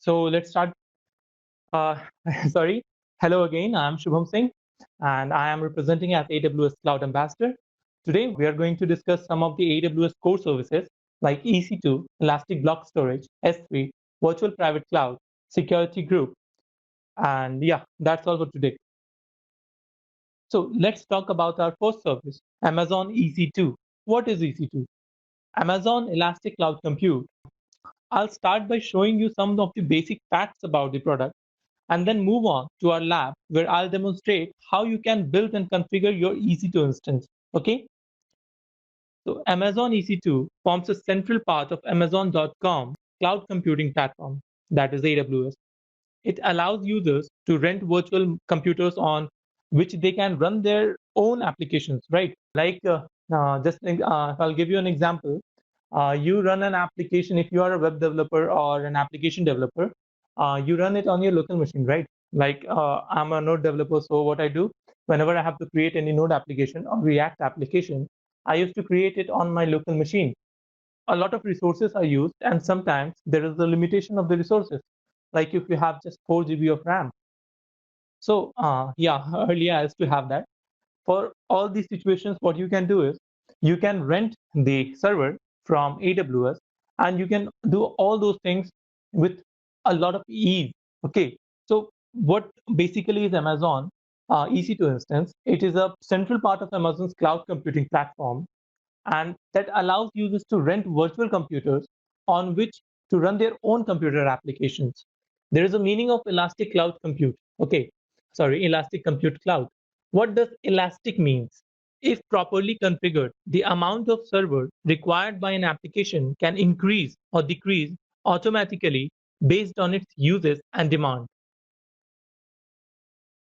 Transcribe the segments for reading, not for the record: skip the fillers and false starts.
So let's start. Uh, sorry. Hello again. I'm Shubham Singh, and I am representing as AWS Cloud Ambassador. Today, we are going to discuss some of the AWS core services like EC2, Elastic Block Storage, S3, Virtual Private Cloud, Security Group, and yeah, that's all for today. So let's talk about our first service, Amazon EC2. What is EC2? Amazon Elastic Cloud Compute. I'll start by showing you some of the basic facts about the product and then move on to our lab where I'll demonstrate how you can build and configure your EC2 instance. Okay, so Amazon EC2 forms a central part of Amazon.com cloud computing platform, that is AWS. It allows users to rent virtual computers on which they can run their own applications, right? I'll give you an example. You run an application if you are a web developer or an application developer. You run it on your local machine, right? I'm a Node developer, so what I do whenever I have to create any Node application or React application, I used to create it on my local machine. A lot of resources are used, and sometimes there is a limitation of the resources. Like if you have just 4 GB of RAM. So yeah, earlier I used to have that. For all these situations, what you can do is you can rent the server from AWS and you can do all those things with a lot of ease. Okay, so what basically is Amazon EC2 instance? It is a central part of Amazon's cloud computing platform, and that allows users to rent virtual computers on which to run their own computer applications. There is a meaning of Elastic Cloud Compute. Okay, sorry, Elastic Compute Cloud. What does Elastic means? If properly configured, the amount of server required by an application can increase or decrease automatically based on its uses and demand.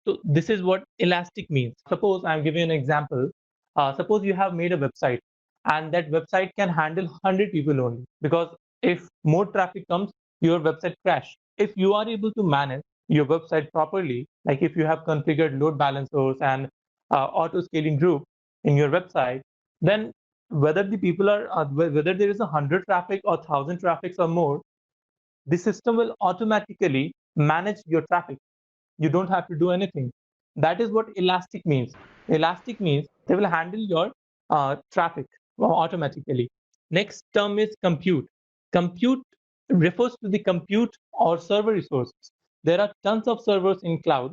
So this is what Elastic means. Suppose I'm giving an example. Suppose you have made a website and that website can handle 100 people only, because if more traffic comes, your website crash. If you are able to manage your website properly, like if you have configured load balancers and auto scaling group in your website, then whether the people are whether there is 100 traffic or 1,000 traffics or more, the system will automatically manage your traffic. You don't have to do anything. That is what Elastic means. Elastic means they will handle your traffic automatically. Next term is compute. Compute refers to the compute or server resources. There are tons of servers in cloud.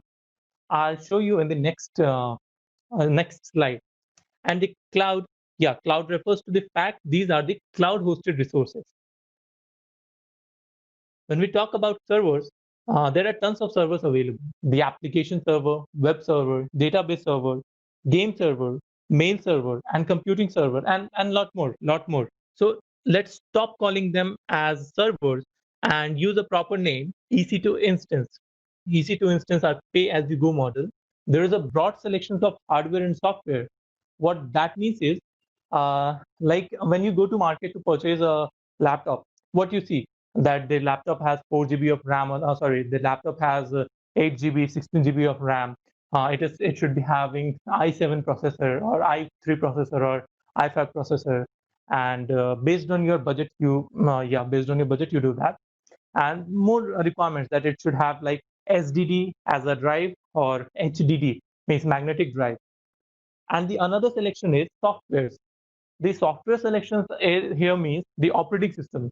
I'll show you in the next slide. And the cloud, yeah, cloud refers to the fact these are the cloud hosted resources. When we talk about servers, there are tons of servers available. The application server, web server, database server, game server, mail server, and computing server, and lot more. So let's stop calling them as servers and use a proper name, EC2 instance. EC2 instance are pay-as-you-go model. There is a broad selection of hardware and software. What that means is, like when you go to market to purchase a laptop, what you see that the laptop has 4 GB of RAM. Sorry, the laptop has 8 GB, 16 GB of RAM. It should be having i7 processor or i3 processor or i5 processor, and based on your budget, based on your budget, you do that. And more requirements that it should have like SDD as a drive or HDD, means magnetic drive. And the another selection is softwares. The software selections here means the operating system.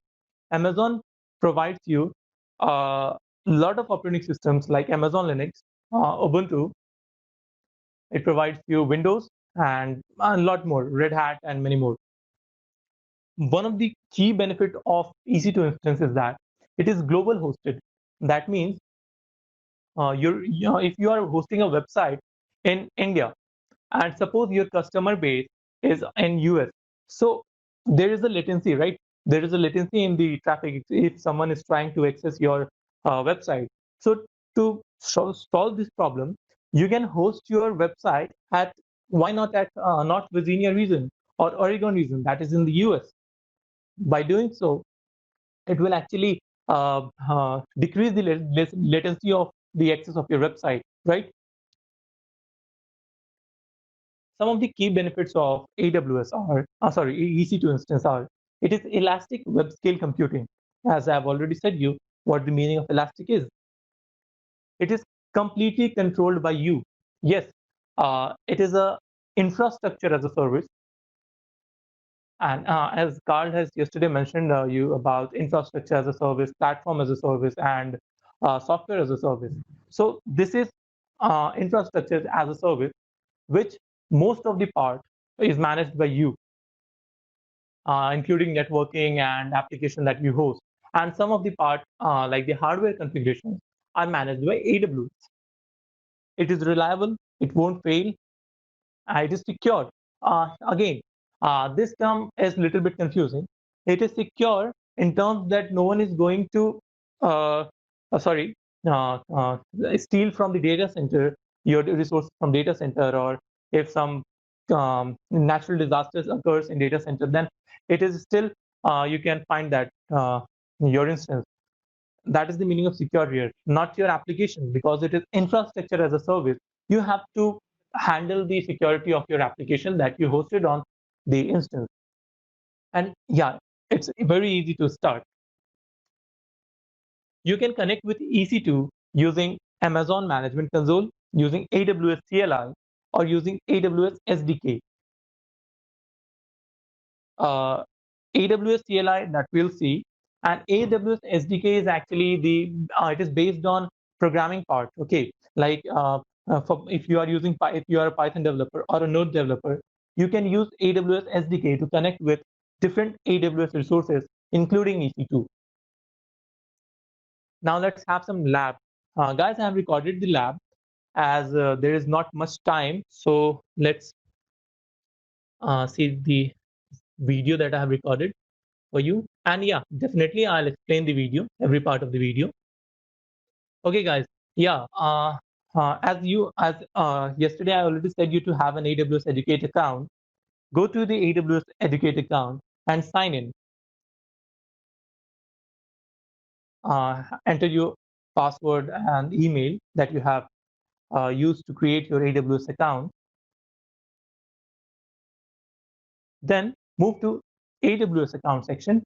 Amazon provides you a lot of operating systems like Amazon Linux, Ubuntu. It provides you Windows and a lot more, Red Hat, and many more. One of the key benefit of EC2 instance is that it is global hosted. That means if you are hosting a website in India, and suppose your customer base is in US, so there is a latency, right? There is a latency in the traffic if someone is trying to access your website. So to solve this problem, you can host your website at, why not at North Virginia region or Oregon region, that is in the US. By doing so, it will actually decrease the latency of the access of your website, right? Some of the key benefits of AWS are, EC2 instance are, it is elastic web scale computing. As I've already said you, what the meaning of elastic is. It is completely controlled by you. Yes, it is a infrastructure as a service. And as Carl has yesterday mentioned you about infrastructure as a service, platform as a service, and software as a service. So this is infrastructure as a service, which most of the part is managed by you, including networking and application that you host. And some of the part, like the hardware configurations, are managed by AWS. It is reliable, it won't fail, it is secure. Again, this term is a little bit confusing. It is secure in terms that no one is going to, uh, sorry, steal from the data center your resources from data center, or if some natural disasters occurs in data center, then it is still you can find that your instance. That is the meaning of secure here, not your application, because it is infrastructure as a service. You have to handle the security of your application that you hosted on the instance. And yeah, it's very easy to start. You can connect with EC2 using Amazon Management Console, using AWS CLI, or using AWS SDK. uh, AWS CLI that we'll see, and AWS SDK is actually the it is based on programming part. Okay, like for if you are using if you are a Python developer or a Node developer, you can use AWS SDK to connect with different AWS resources, including EC2. Now let's have some lab. Guys, I have recorded the lab as there is not much time, so let's see the video that I have recorded for you. And yeah, definitely I'll explain the video, every part of the video. Okay, guys. Yeah. As yesterday I already said you to have an AWS Educate account. Go to the AWS Educate account and sign in. Enter your password and email that you have used to create your AWS account. Then move to AWS account section.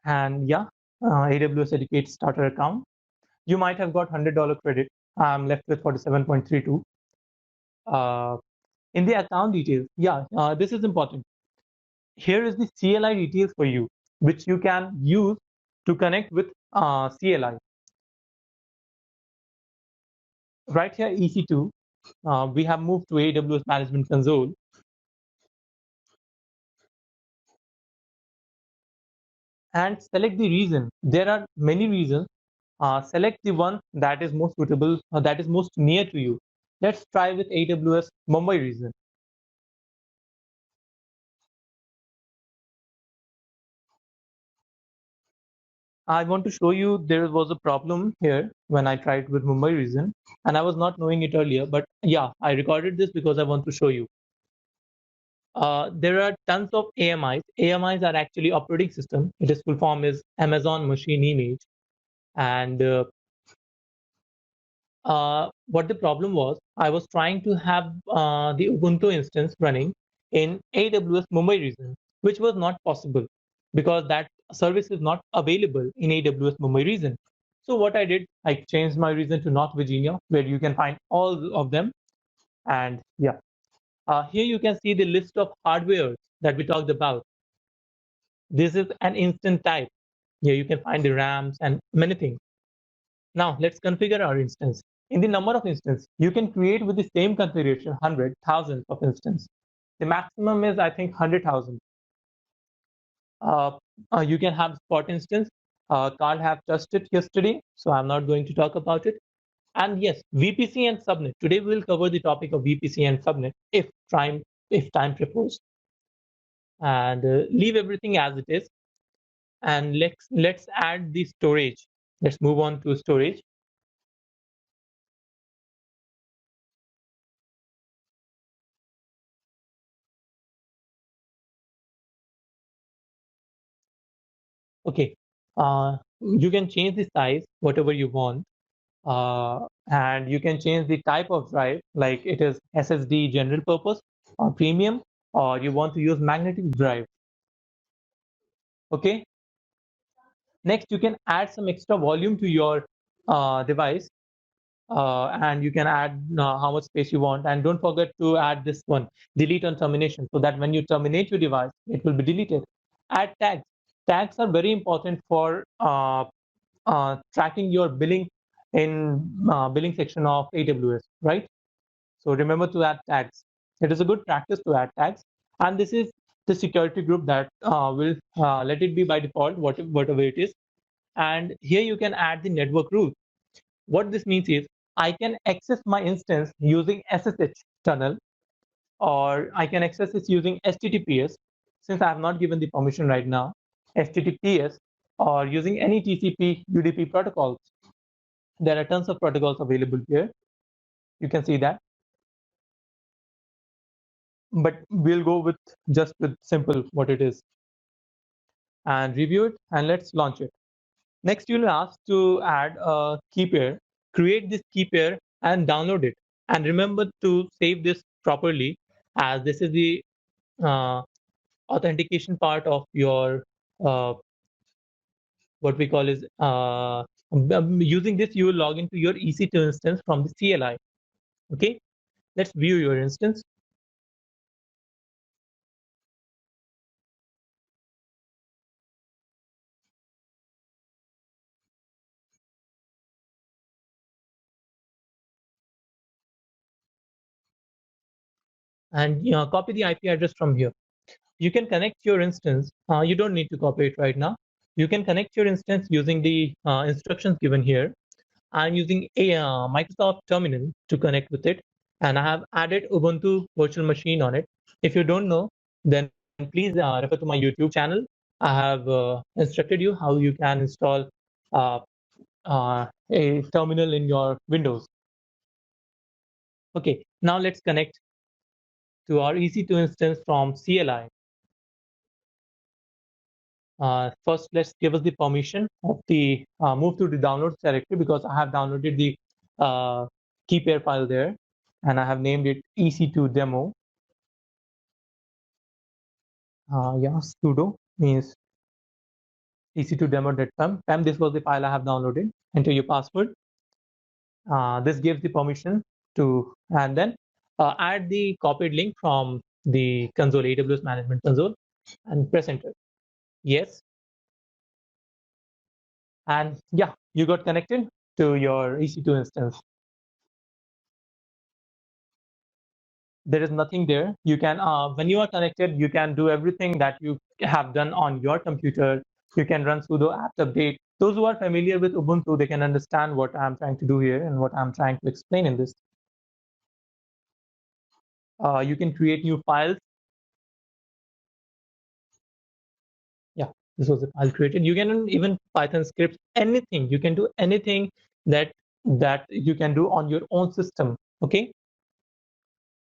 And yeah, AWS Educate starter account. You might have got $100 credit. I'm left with 47.32. In the account details, yeah, this is important. Here is the CLI details for you, which you can use to connect with CLI. Right here, EC2, we have moved to AWS Management Console. And select the region. There are many regions. Select the one that is most suitable, that is most near to you. Let's try with AWS Mumbai region. I want to show you there was a problem here when I tried with Mumbai region, and I was not knowing it earlier. But yeah, I recorded this because I want to show you. There are tons of AMIs. AMIs are actually operating system. Its full form is Amazon Machine Image. And what the problem was, I was trying to have the Ubuntu instance running in AWS Mumbai region, which was not possible because that service is not available in AWS Mumbai region. So what I did, I changed my region to North Virginia, where you can find all of them. And yeah, here you can see the list of hardware that we talked about. This is an instant type. Here you can find the RAMs and many things. Now let's configure our instance. In the number of instances, you can create with the same configuration 100, thousands of instances. The maximum is, I think, 100,000. You can have spot instance. Carl have touched it yesterday, so I'm not going to talk about it. And yes, VPC and subnet. Today we will cover the topic of VPC and subnet if time permits. And leave everything as it is. And let's add the storage. Let's move on to storage. Okay, you can change the size whatever you want, and you can change the type of drive, like it is SSD general purpose or premium, or you want to use magnetic drive. Okay. Next, you can add some extra volume to your device, and you can add how much space you want. And don't forget to add this one, delete on termination, so that when you terminate your device, it will be deleted. Add tags. Tags are very important for tracking your billing in billing section of AWS, right? So remember to add tags. It is a good practice to add tags, and this is the security group that will let it be by default, whatever it is. And here you can add the network rules. What this means is I can access my instance using SSH tunnel, or I can access this using HTTPS, since I have not given the permission right now, HTTPS, or using any TCP UDP protocols. There are tons of protocols available here. You can see that. But we'll go with just with simple what it is and review it, and let's launch it. Next, you'll ask to add a key pair. Create this key pair and download it. And remember to save this properly, as this is the uh, authentication part of your uh, what we call is using this you will log into your EC2 instance from the CLI. Okay, let's view your instance. And copy the IP address from here. You can connect your instance. You don't need to copy it right now. You can connect your instance using the instructions given here. I'm using a Microsoft Terminal to connect with it, and I have added Ubuntu virtual machine on it. If you don't know, then please refer to my YouTube channel. I have instructed you how you can install uh, a terminal in your Windows. Okay, now let's connect to our EC2 instance from CLI. First, let's give us the permission of the move to the downloads directory, because I have downloaded the key pair file there, and I have named it EC2 demo. Yeah, sudo means EC2 demo.pem. Pem, this was the file I have downloaded. Enter your password. This gives the permission to, and then add the copied link from the console, AWS Management Console, and press enter. Yes. And yeah, you got connected to your EC2 instance. There is nothing there. You can, when you are connected, you can do everything that you have done on your computer. You can run sudo apt update. Those who are familiar with Ubuntu, they can understand what I'm trying to do here and what I'm trying to explain in this. You can create new files. Yeah, this was a file created. You can even Python scripts, anything. You can do anything that you can do on your own system. Okay.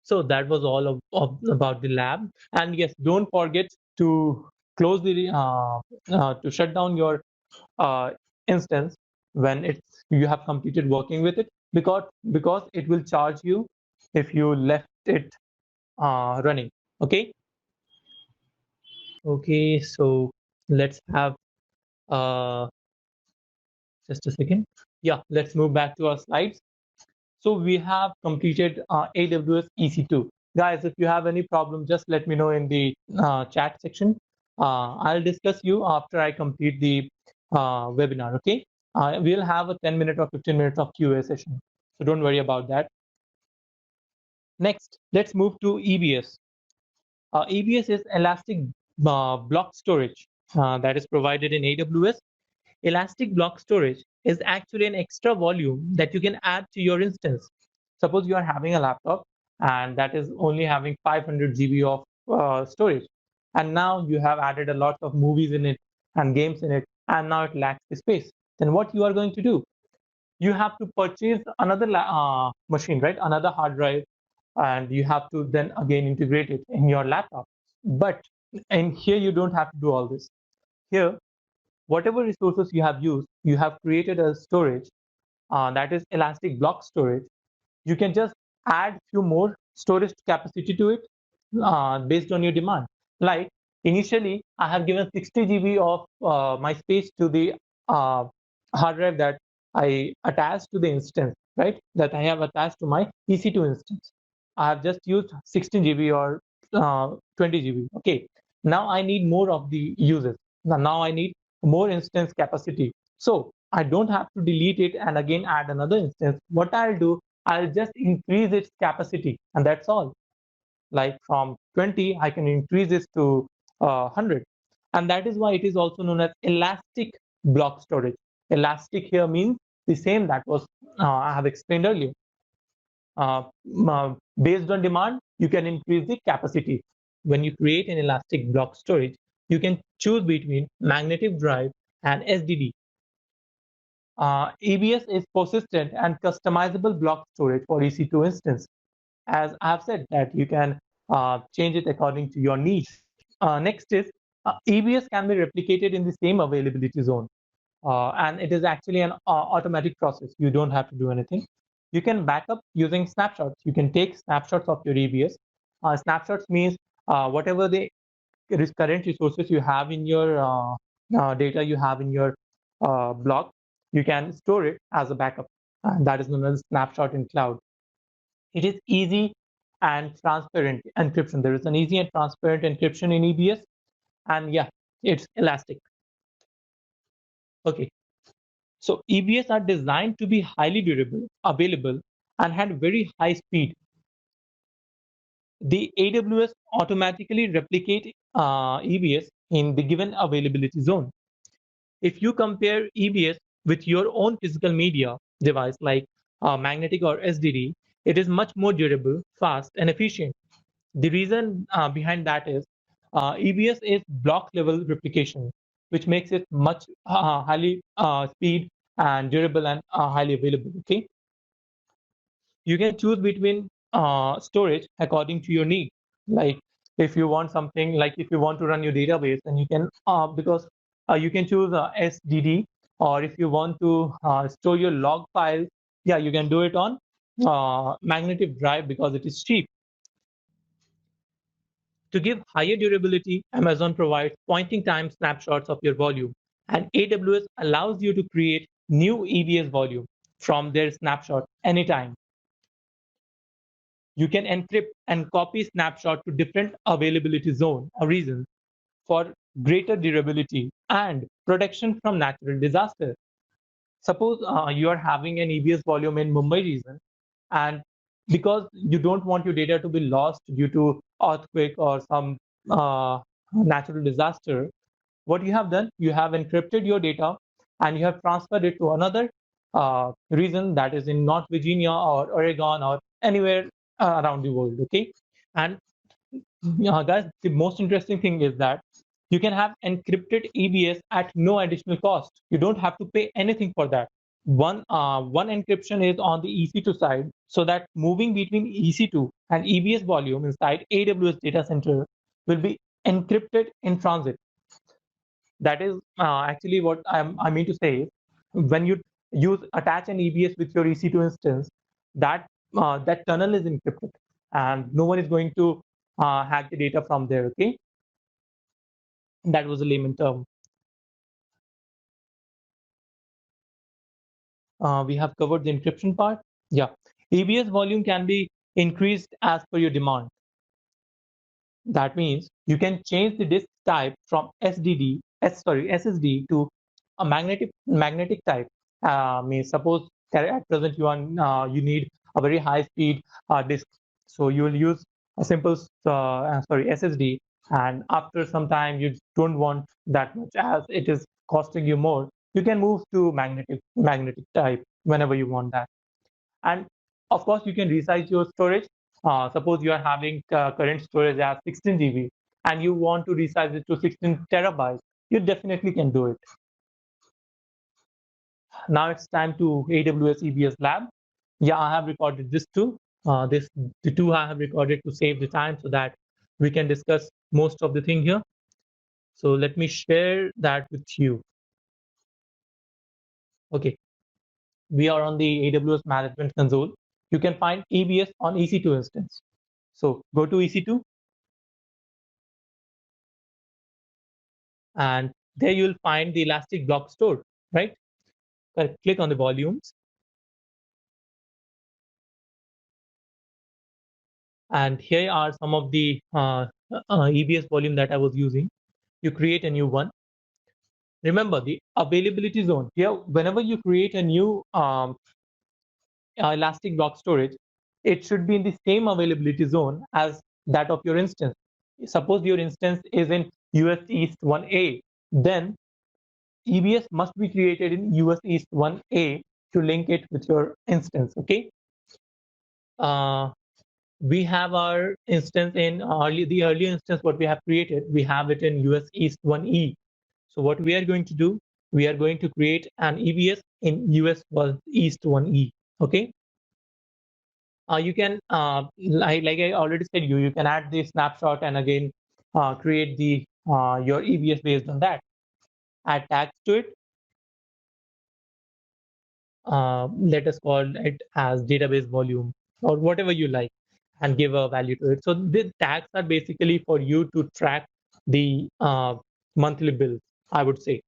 So that was all about the lab. And yes, don't forget to close the to shut down your uh, instance when it's you have completed working with it, because it will charge you if you left it running. Okay. Okay. So let's have uh, just a second. Yeah, let's move back to our slides. So we have completed AWS EC2. Guys, if you have any problem, just let me know in the chat section. I'll discuss you after I complete the webinar, okay? We'll have a 10-minute or 15 minutes of QA session. So don't worry about that. Next, let's move to EBS. EBS is Elastic Block Storage that is provided in AWS. Elastic Block Storage is actually an extra volume that you can add to your instance. Suppose you are having a laptop and that is only having 500 GB of storage, and now you have added a lot of movies in it and games in it, and now it lacks the space. Then what you are going to do? You have to purchase another machine, right? Another hard drive, and you have to then again integrate it in your laptop. But and here you don't have to do all this. Here, whatever resources you have used, you have created a storage that is Elastic Block Storage. You can just add few more storage capacity to it. based on your demand. Like initially, I have given 60 GB of my space to the uh, hard drive that I attached to the instance, right? That I have attached to my EC2 instance. I have just used 16 GB or 20 GB. Okay. Now I need more of the uses. Now I need more instance capacity. So I don't have to delete it and again add another instance. What I'll do, I'll just increase its capacity, and that's all. Like from 20, I can increase this to 100. And that is why it is also known as elastic block storage. Elastic here means the same that was I have explained earlier. Based on demand, you can increase the capacity. When you create an elastic block storage, you can choose between magnetic drive and SDD. EBS is persistent and customizable block storage for EC2 instance. As I have said, that you can change it according to your needs. Next is EBS can be replicated in the same availability zone. And it is actually an automatic process. You don't have to do anything. You can back up using snapshots. You can take snapshots of your EBS. Snapshots means whatever the current resources you have in your data you have in your block, you can store it as a backup. And that is known as snapshot in cloud. It is easy and transparent encryption. There is an easy and transparent encryption in EBS, and yeah, it's elastic. Okay, so EBS are designed to be highly durable, available, and had very high speed. The AWS automatically replicate EBS in the given availability zone. If you compare EBS with your own physical media device like magnetic or SDD, it is much more durable, fast, and efficient. The reason behind that is EBS is block level replication, which makes it much highly speed and durable and highly available. Okay, you can choose between storage according to your need. Like if you want something, like if you want to run your database, then you can because you can choose SDD, or if you want to store your log files, yeah, you can do it on magnetic drive because it is cheap. To give higher durability, Amazon provides pointing time snapshots of your volume, and AWS allows you to create new EBS volume from their snapshot anytime. You can encrypt and copy snapshot to different availability zone or regions for greater durability and protection from natural disaster. Suppose you are having an EBS volume in Mumbai region, and because you don't want your data to be lost due to earthquake or some natural disaster, what you have done, you have encrypted your data and you have transferred it to another region that is in North Virginia or Oregon or anywhere around the world. Okay, and guys, the most interesting thing is that you can have encrypted EBS at no additional cost. You don't have to pay anything for that. One encryption is on the EC2 side, so that moving between EC2 and EBS volume inside AWS data center will be encrypted in transit. That is actually what I mean to say. When you use attach an EBS with your EC2 instance, that that tunnel is encrypted, and no one is going to hack the data from there. Okay, that was a layman term. We have covered the encryption part. Yeah, EBS volume can be increased as per your demand. That means you can change the disk type from SSD to a magnetic type. Means suppose at present you need a very high speed disk, so you will use a simple SSD, and after some time you don't want that much as it is costing you more. You can move to magnetic type whenever you want that. And of course, you can resize your storage. Suppose you are having current storage as 16 GB and you want to resize it to 16 terabytes, you definitely can do it. Now it's time to AWS EBS Lab. Yeah, I have recorded this too. The two I have recorded to save the time so that we can discuss most of the thing here. So let me share that with you. Okay, we are on the AWS Management Console. You can find EBS on EC2 instance. So go to EC2 and there you'll find the Elastic Block Store, right? Click on the volumes, and here are some of the EBS volume that I was using. You create a new one. Remember the availability zone here. Whenever you create a new Elastic Block Storage, it should be in the same availability zone as that of your instance. Suppose your instance is in US East 1A, then EBS must be created in US East 1A to link it with your instance. Okay. Uh, we have our instance in the earlier instance what we have created. We have it in US East 1E. So what we are going to do, we are going to create an EBS in US East 1E. Okay. You can like I already said, you can add the snapshot and again create the your EBS based on that. Add tags to it. Let us call it as database volume or whatever you like, and give a value to it. So the tags are basically for you to track the monthly bills, I would say.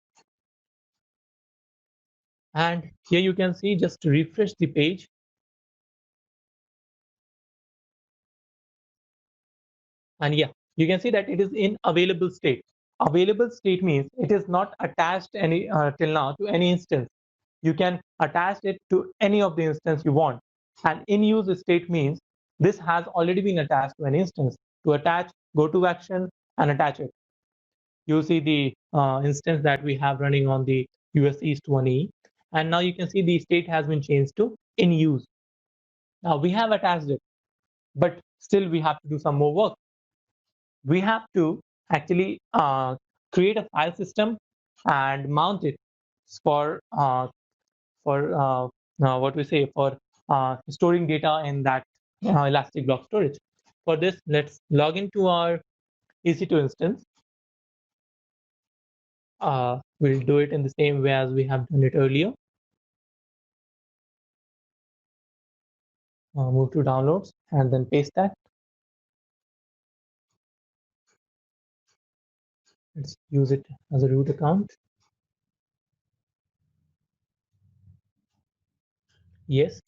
And here you can see, just refresh the page. And yeah, you can see that it is in available state. Available state means it is not attached any till now to any instance. You can attach it to any of the instance you want. And in use state means this has already been attached to an instance. To attach, go to action and attach it. You see the instance that we have running on the US East 1E. And now you can see the state has been changed to in use. Now we have attached it, but still we have to do some more work. We have to actually create a file system and mount it for what we say for storing data in that Elastic Block Storage. For this, let's log into our EC2 instance. We'll do it in the same way as we have done it earlier. Move to downloads and then paste that. Let's use it as a root account. Yes.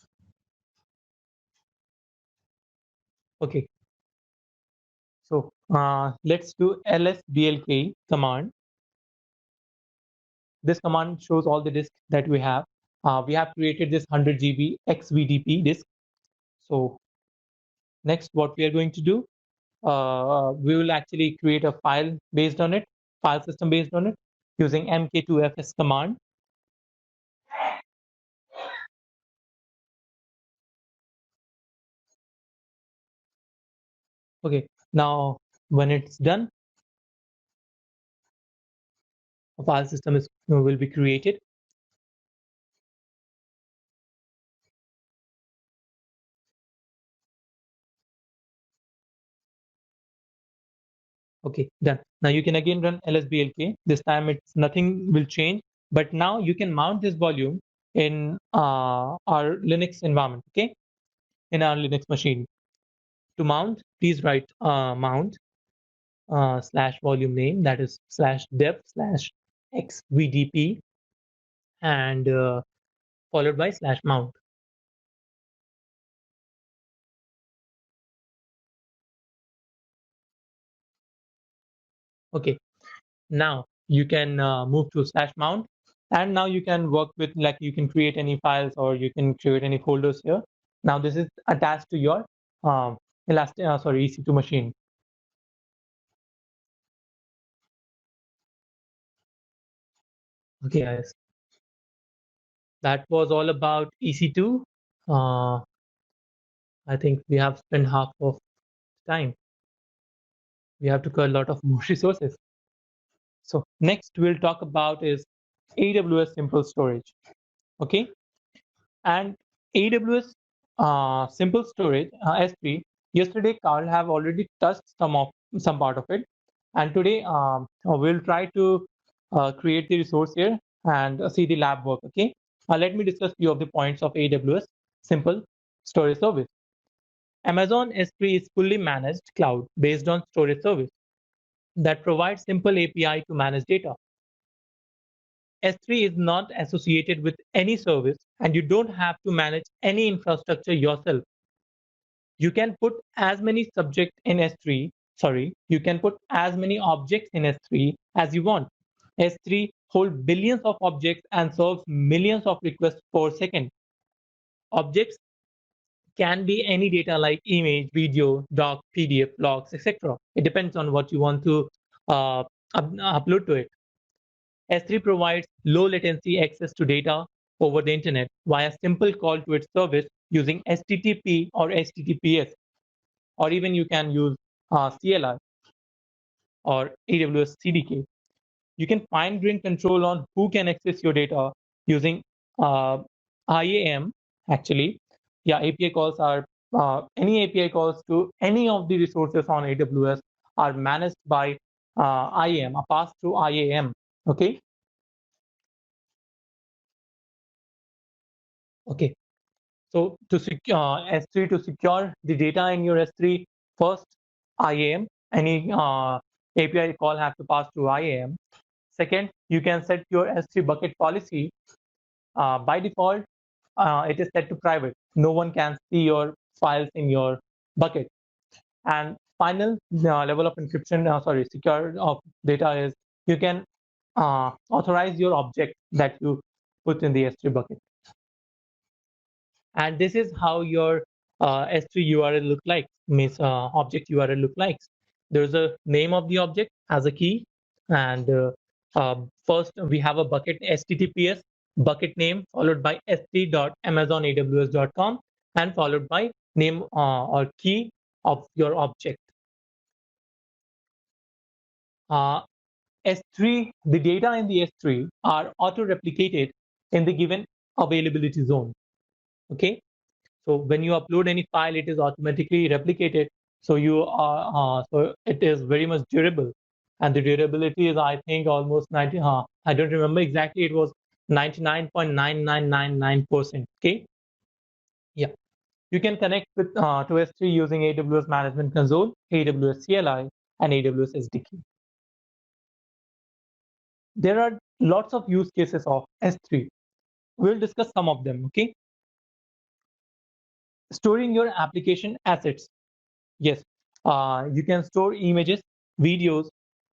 Okay. So let's do lsblk command. This command shows all the disks that we have. We have created this 100 GB XVDP disk. So next, what we are going to do, we will actually create a file based on it, file system based on it, using mk2fs command. Okay, now when it's done, a file system will be created. Okay, done. Now you can again run lsblk. This time it's nothing will change, but now you can mount this volume in our Linux environment. Okay, in our Linux machine. To mount, please write mount slash volume name, that is slash dev slash xvdp, and followed by slash mount. Okay, now you can move to slash mount, and now you can work with, like, you can create any files or you can create any folders here. Now this is attached to your EC2 machine. Okay, guys, that was all about EC2. I think we have spent half of time. We have to cut a lot of more resources. So next we'll talk about is AWS Simple Storage. Okay, and AWS Simple Storage S3. Yesterday, Carl have already touched some part of it, and today we'll try to create the resource here and see the lab work. Okay, let me discuss few of the points of AWS Simple Storage Service. Amazon S3 is fully managed cloud based on storage service. that provides simple API to manage data. S3 is not associated with any service, and you don't have to manage any infrastructure yourself. You can put as many subjects in S3, you can put as many objects in S3 as you want. S3 holds billions of objects and serves millions of requests per second. Objects can be any data like image, video, doc, PDF, logs, etc. It depends on what you want to uh, upload to it. S3 provides low latency access to data over the internet via simple call to its service using HTTP or HTTPS, or even you can use CLI or AWS CDK. You can fine grain control on who can access your data using uh, IAM. Actually, yeah, API calls are any API calls to any of the resources on AWS are managed by IAM, a pass through IAM. Okay. Okay. So to secure S3 to secure the data in your S3, first IAM, any API call have to pass through IAM. Second, you can set your S3 bucket policy. By default, it is set to private. No one can see your files in your bucket. And final level of encryption, secure of data is you can authorize your object that you put in the S3 bucket. And this is how your S3 URL look like, means object URL look like. There's a name of the object as a key, and first we have a bucket HTTPS bucket name followed by st.amazonaws.com and followed by name or key of your object. Uh, S3, the data in the S3 are auto-replicated in the given availability zone. Okay. So when you upload any file, it is automatically replicated. So so it is very much durable, and the durability is I think almost 90. I don't remember exactly. It was 99.9999%. Okay, yeah. You can connect with to S3 using AWS Management Console, AWS CLI, and AWS SDK. There are lots of use cases of S3. We'll discuss some of them. Okay, storing your application assets. Yes, you can store images, videos,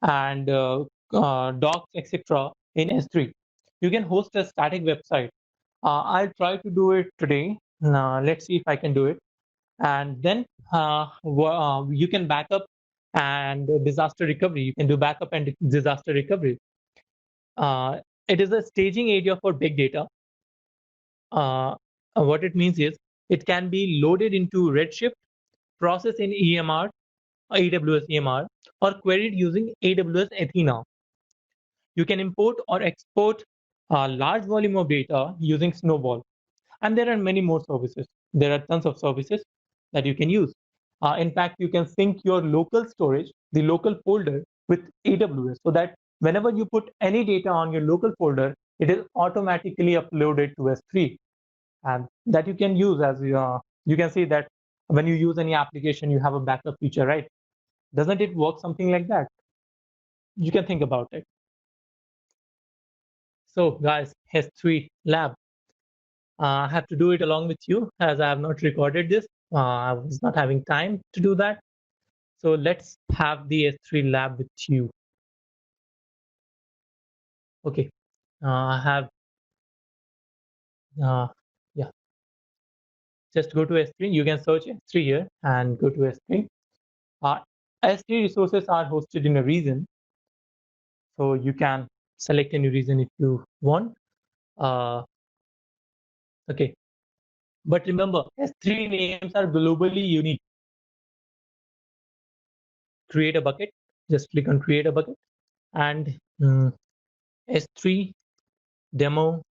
and docs, etc. in S3. You can host a static website. I'll try to do it today. Let's see if I can do it. And then you can backup and disaster recovery. You can do backup and disaster recovery. It is a staging area for big data. What it means is it can be loaded into Redshift, processed in EMR, AWS EMR, or queried using AWS Athena. You can import or export a large volume of data using Snowball. And there are many more services. There are tons of services that you can use. In fact, you can sync your local storage, the local folder, with AWS so that whenever you put any data on your local folder, it is automatically uploaded to S3. And that you can use as you can see that when you use any application, you have a backup feature, right? Doesn't it work something like that? You can think about it. So guys, S3 lab. I have to do it along with you as I have not recorded this. I was not having time to do that. So let's have the S3 lab with you. Okay. I have, yeah, just go to S3. You can search S3 here and go to S3. S3 resources are hosted in a region. So you can select any region if you want. Okay. But remember, S3 names are globally unique. Create a bucket. Just click on create a bucket and S3 demo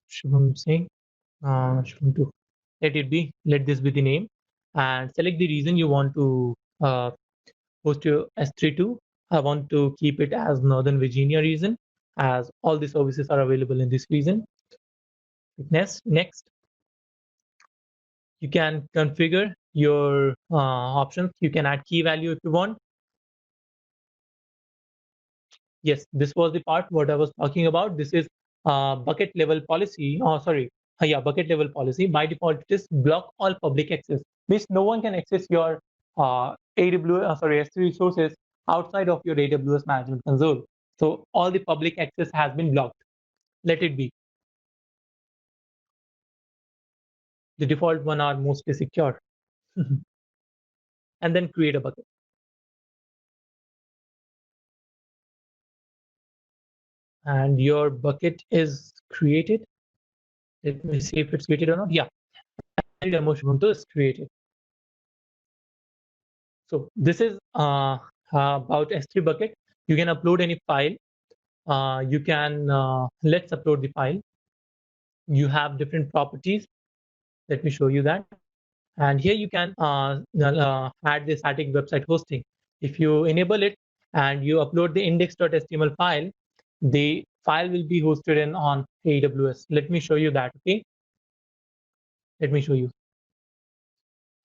Shubham Singh. Shubham 2. Let this be the name and select the region you want to host your S3 to. I want to keep it as Northern Virginia region as all the services are available in this region. Next, you can configure your options. You can add key value if you want. Yes, this was the part what I was talking about. This is bucket level policy. Oh, sorry. Yeah, bucket level policy. By default, it is block all public access. Means no one can access your S3 resources outside of your AWS management console. So all the public access has been blocked. Let it be. The default one are mostly secure. And then create a bucket. And your bucket is created. Let me see if it's created or not. Yeah, demo Ubuntu is created. So this is about S3 bucket. You can upload any file. You can let's upload the file. You have different properties. Let me show you that. And here you can add the static website hosting. If you enable it and you upload the index.html file, the file will be hosted in on AWS. Let me show you that. Okay. Let me show you.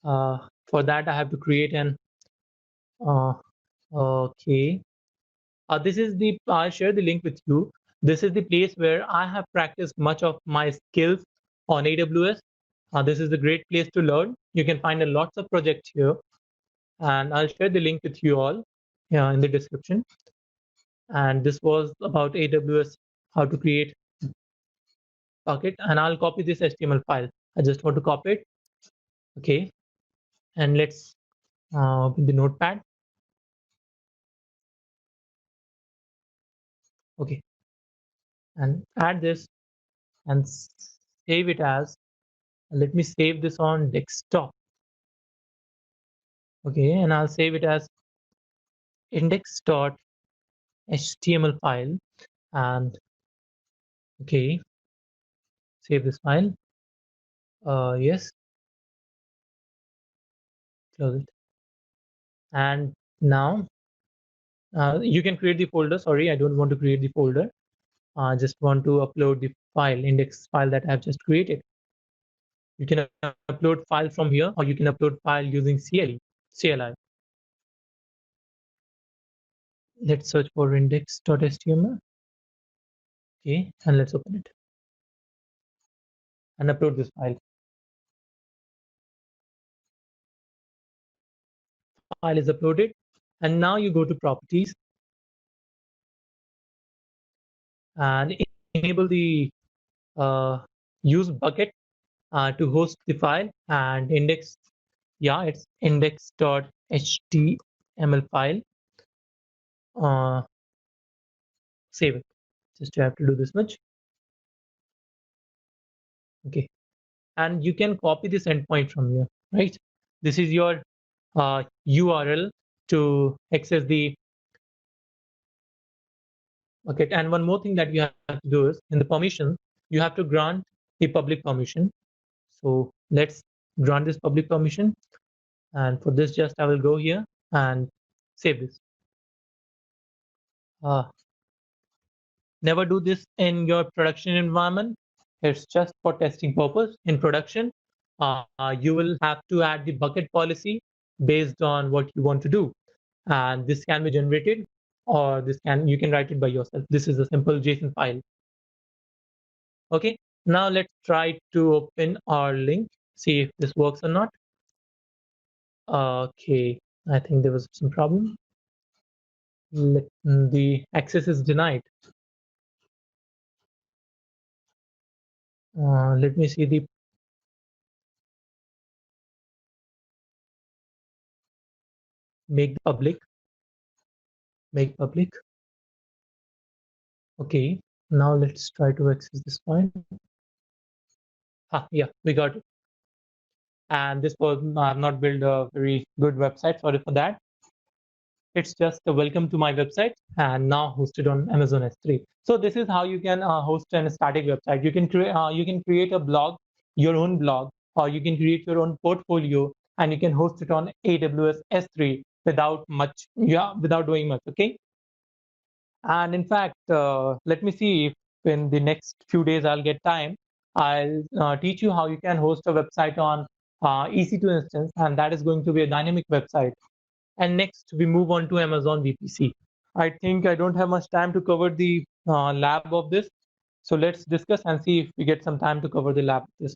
For that, I have to create an okay. This is the I'll share the link with you. This is the place where I have practiced much of my skills on AWS. This is a great place to learn. You can find a lots of projects here, and I'll share the link with you all in the description. And this was about AWS, how to create bucket, and I'll copy this HTML file. I just want to copy it. Okay, and let's open the notepad. Okay, and add this and save it as, let me save this on desktop. Okay, and I'll save it as index.html file. And okay, save this file. Yes, close it. And now you can create the folder. Sorry, I don't want to create the folder. I just want to upload the file, index file that I've just created. You can upload file from here, or you can upload file using CLI. Let's search for index.html. Okay, and let's open it and upload this file. File is uploaded, and now you go to properties and enable the use bucket to host the file and index. Yeah, it's index.html file. Save it. Just you have to do this much. Okay, and you can copy this endpoint from here, right? This is your URL to access the bucket. And one more thing that you have to do is in the permission, you have to grant the public permission. So let's grant this public permission. And for this, just I will go here and save this. Never do this in your production environment. It's just for testing purpose. In production, you will have to add the bucket policy based on what you want to do. And this can be generated, or you can write it by yourself. This is a simple JSON file. Okay, now let's try to open our link, see if this works or not. Okay, I think there was some problem. The access is denied. Let me see the make public. Okay, now let's try to access this file. Yeah, we got it. And this was, I've not built a very good website, sorry for that. It's just a welcome to my website and now hosted on Amazon S3. So this is how you can host a static website. You can create a blog, your own blog, or you can create your own portfolio and you can host it on AWS S3 without doing much, okay? And in fact, let me see if in the next few days I'll get time. I'll teach you how you can host a website on EC2 instance, and that is going to be a dynamic website. And next, we move on to Amazon VPC. I think I don't have much time to cover the lab of this. So let's discuss and see if we get some time to cover the lab of this.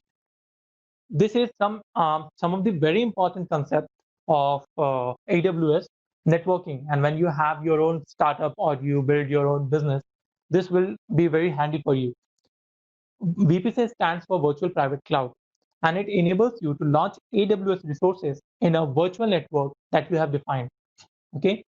This is some of the very important concepts of AWS networking. And when you have your own startup or you build your own business, this will be very handy for you. VPC stands for Virtual Private Cloud, and it enables you to launch AWS resources in a virtual network that you have defined. Okay,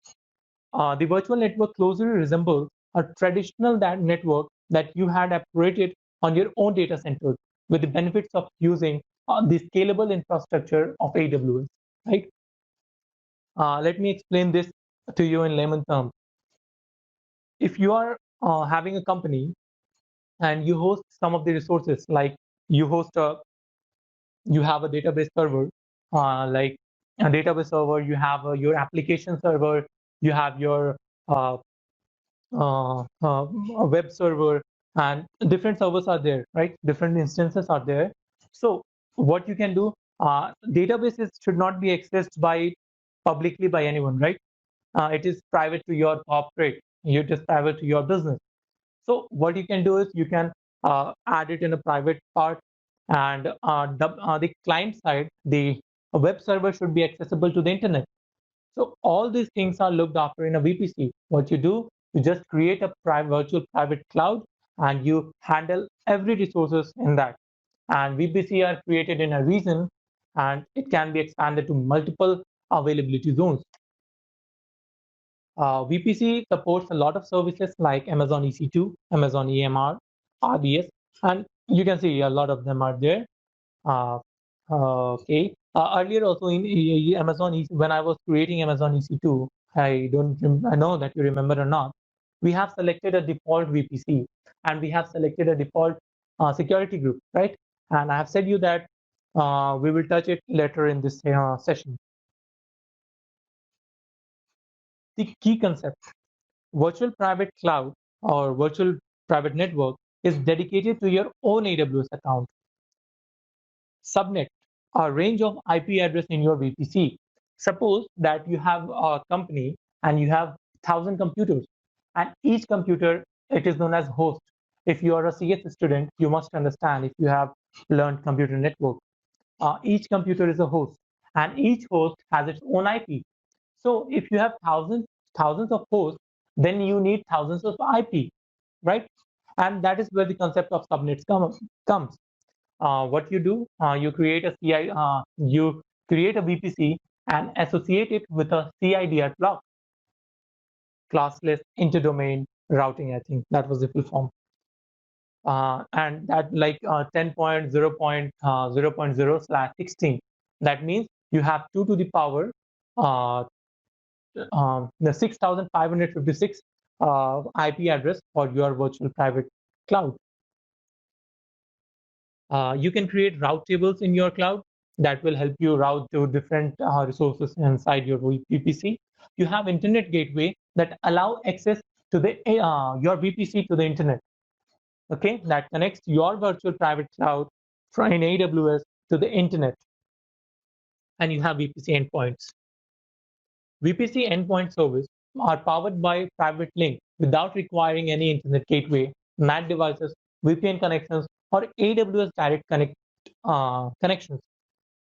the virtual network closely resembles a traditional network that you had operated on your own data center, with the benefits of using the scalable infrastructure of AWS. Right? Let me explain this to you in layman terms. If you are having a company and you host some of the resources, like you host a you have a database server, like a database server, you have your application server, you have your uh, a web server, and different servers are there, right? Different instances are there. So what you can do, databases should not be accessed by publicly by anyone, right? It is private to your corporate, it is private to your business. So what you can do is you can add it in a private part, and the client side, the web server should be accessible to the internet. So all these things are looked after in a VPC. What you do, you just create a virtual private cloud, and you handle every resources in that. And VPC are created in a region, and it can be expanded to multiple availability zones. VPC supports a lot of services like Amazon EC2, Amazon EMR, RDS, and you can see a lot of them are there. Uh, okay. Earlier also in Amazon EC, when I was creating Amazon EC2, I know that you remember or not. We have selected a default VPC, and we have selected a default security group, right? And I have said you that we will touch it later in this session. The key concept: virtual private cloud or virtual private network is dedicated to your own AWS account. Subnet, a range of IP address in your VPC. Suppose that you have a company and you have 1,000 computers, and each computer, it is known as host. If you are a CS student, you must understand, if you have learned computer network, each computer is a host, and each host has its own IP. So if you have thousands of hosts, then you need thousands of IP, right? And that is where the concept of subnets comes. What you do, you create a VPC and associate it with a CIDR block, classless interdomain routing. I think that was the full form. And that, like 10.0.0.0/16. That means you have 2 to the power the 6,556 IP address for your virtual private cloud. You can create route tables in your cloud that will help you route to different resources inside your VPC. You have internet gateway that allow access to the your VPC to the internet. Okay, that connects your virtual private cloud from in AWS to the internet, and you have VPC endpoints. VPC endpoint service are powered by private link without requiring any internet gateway, NAT devices, VPN connections, or AWS direct connections.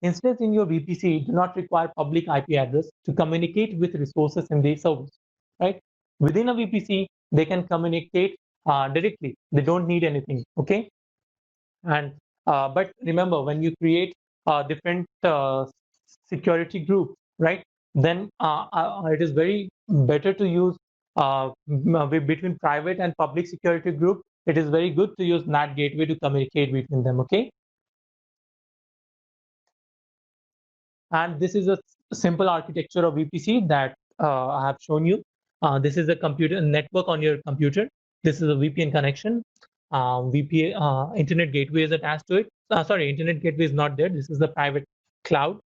Instead, in your VPC, do not require public IP address to communicate with resources in the service. Right? Within a VPC, they can communicate directly. They don't need anything. Okay. And but remember, when you create different security groups, right? Then it is very better to use between private and public security group. It is very good to use NAT gateway to communicate between them. Okay. And this is a simple architecture of VPC that I have shown you. This is a computer network on your computer. This is a VPN connection. VPN internet gateway is attached to it. Sorry, internet gateway is not there. This is the private cloud,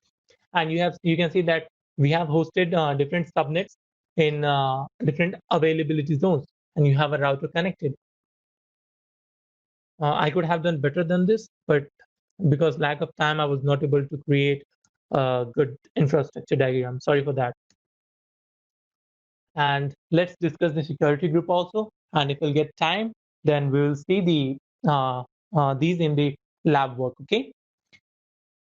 and you can see that we have hosted different subnets in different availability zones, and you have a router connected. I could have done better than this, but because lack of time, I was not able to create a good infrastructure diagram. Sorry for that. And let's discuss the security group also. And if we'll get time, then we will see these in the lab work. Okay.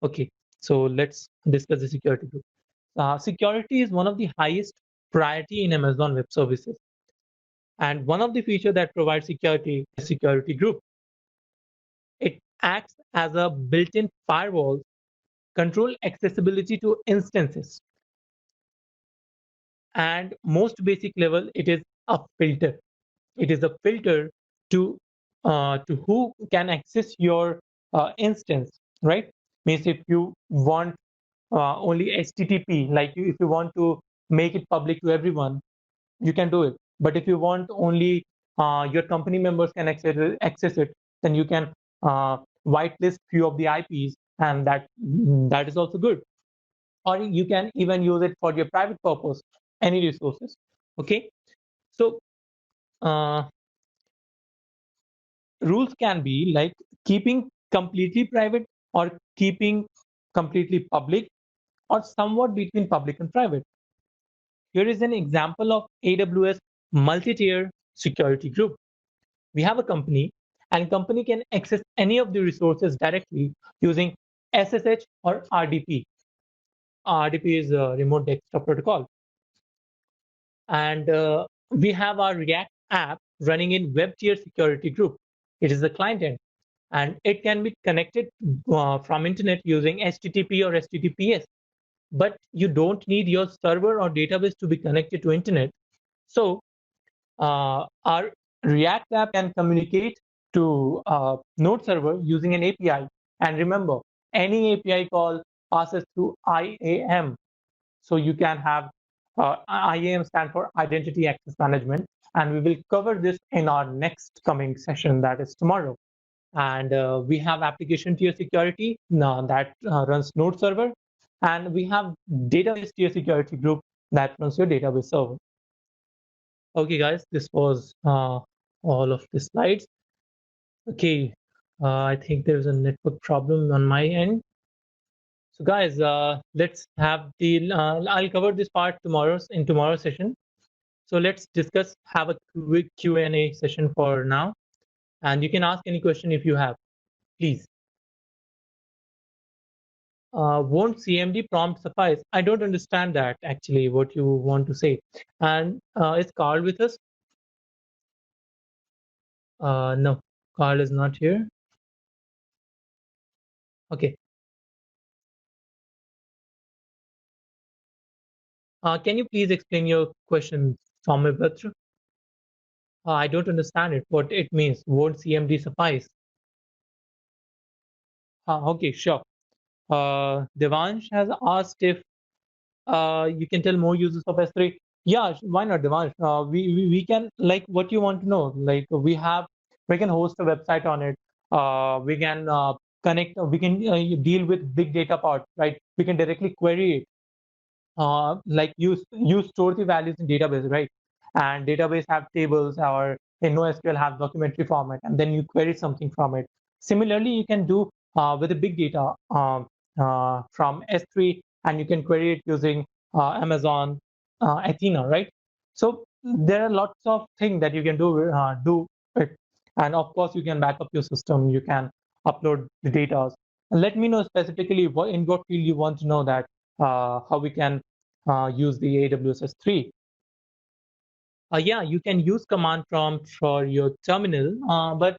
Okay. So let's discuss the security group. Security is one of the highest priority in Amazon Web Services. And one of the features that provides security is security group. It acts as a built-in firewall, control accessibility to instances, and most basic level, it is a filter. It is a filter to who can access your instance, right? Means if you want only HTTP, like if you want to make it public to everyone, you can do it. But if you want only your company members can access it, then you can whitelist few of the IPs, and that is also good. Or you can even use it for your private purpose, any resources. Okay, so uh, rules can be like keeping completely private or keeping completely public or somewhat between public and private. Here is an example of AWS multi-tier security group. We have a company, and company can access any of the resources directly using SSH or RDP. RDP is a remote desktop protocol. And we have our React app running in web tier security group. It is the client end, and it can be connected from internet using HTTP or HTTPS. But you don't need your server or database to be connected to internet. So our React app can communicate to Node server using an API. And remember, any API call passes through IAM. So you can have IAM stand for Identity Access Management. And we will cover this in our next coming session, that is tomorrow. And we have application tier security that runs Node server. And we have database tier security group that runs your database server. Okay, guys, this was all of the slides. Okay, I think there's a network problem on my end. So, guys, let's have the. I'll cover this part in tomorrow's session. So let's discuss. Have a quick Q&A session for now, and you can ask any question if you have, please. Won't CMD prompt suffice? I don't understand that actually. What you want to say? And is Carl with us? No, Carl is not here. Okay. Can you please explain your question, Soumya? I don't understand it. What it means? Won't CMD suffice? Okay, sure. Devansh has asked if you can tell more users of S3. Yeah, why not, Devansh? We can, like, what you want to know. Like we can host a website on it. We can connect. We can deal with big data part, right? We can directly query it. Like you store the values in database, right? And database have tables, or in NoSQL have documentary format, and then you query something from it. Similarly, you can do with the big data from S3, and you can query it using Amazon Athena, right? So there are lots of things that you can do it, and of course you can back up your system. You can upload the data. And let me know specifically in what field you want to know that how we can use the AWS S3. Yeah, you can use command prompt for your terminal, but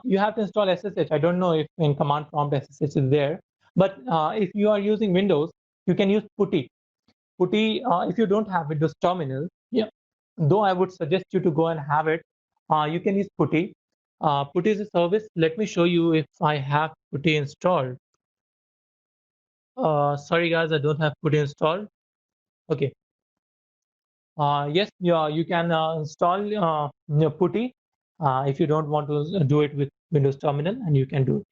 you have to install SSH. I don't know if in command prompt SSH is there, but if you are using Windows, you can use PuTTY. PuTTY, if you don't have Windows terminal, yeah, though I would suggest you to go and have it, you can use PuTTY. PuTTY is a service. Let me show you if I have PuTTY installed. Sorry guys, I don't have PuTTY installed. Okay. Yes, yeah, you can install PuTTY if you don't want to do it with Windows Terminal, and you can do it.